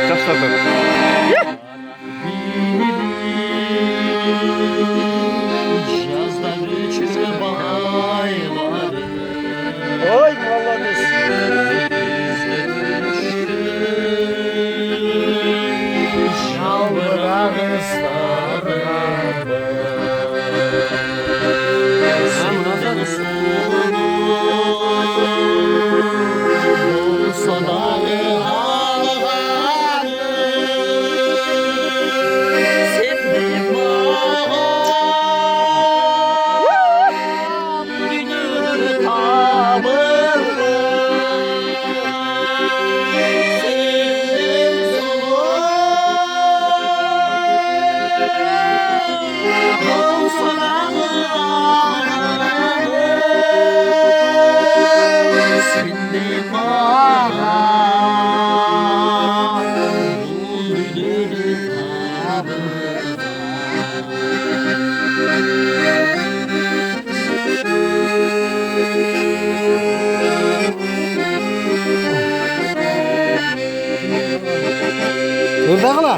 Taşladım. Yazları çizgi bayları Oy молодец. Yalvarar ıslanır Senden sulu Sonağı ağlarım Sevdim ağam Günür tavırım Sevdim sulu Sonağı ağlarım Sevdim ağam Günür Burada kala.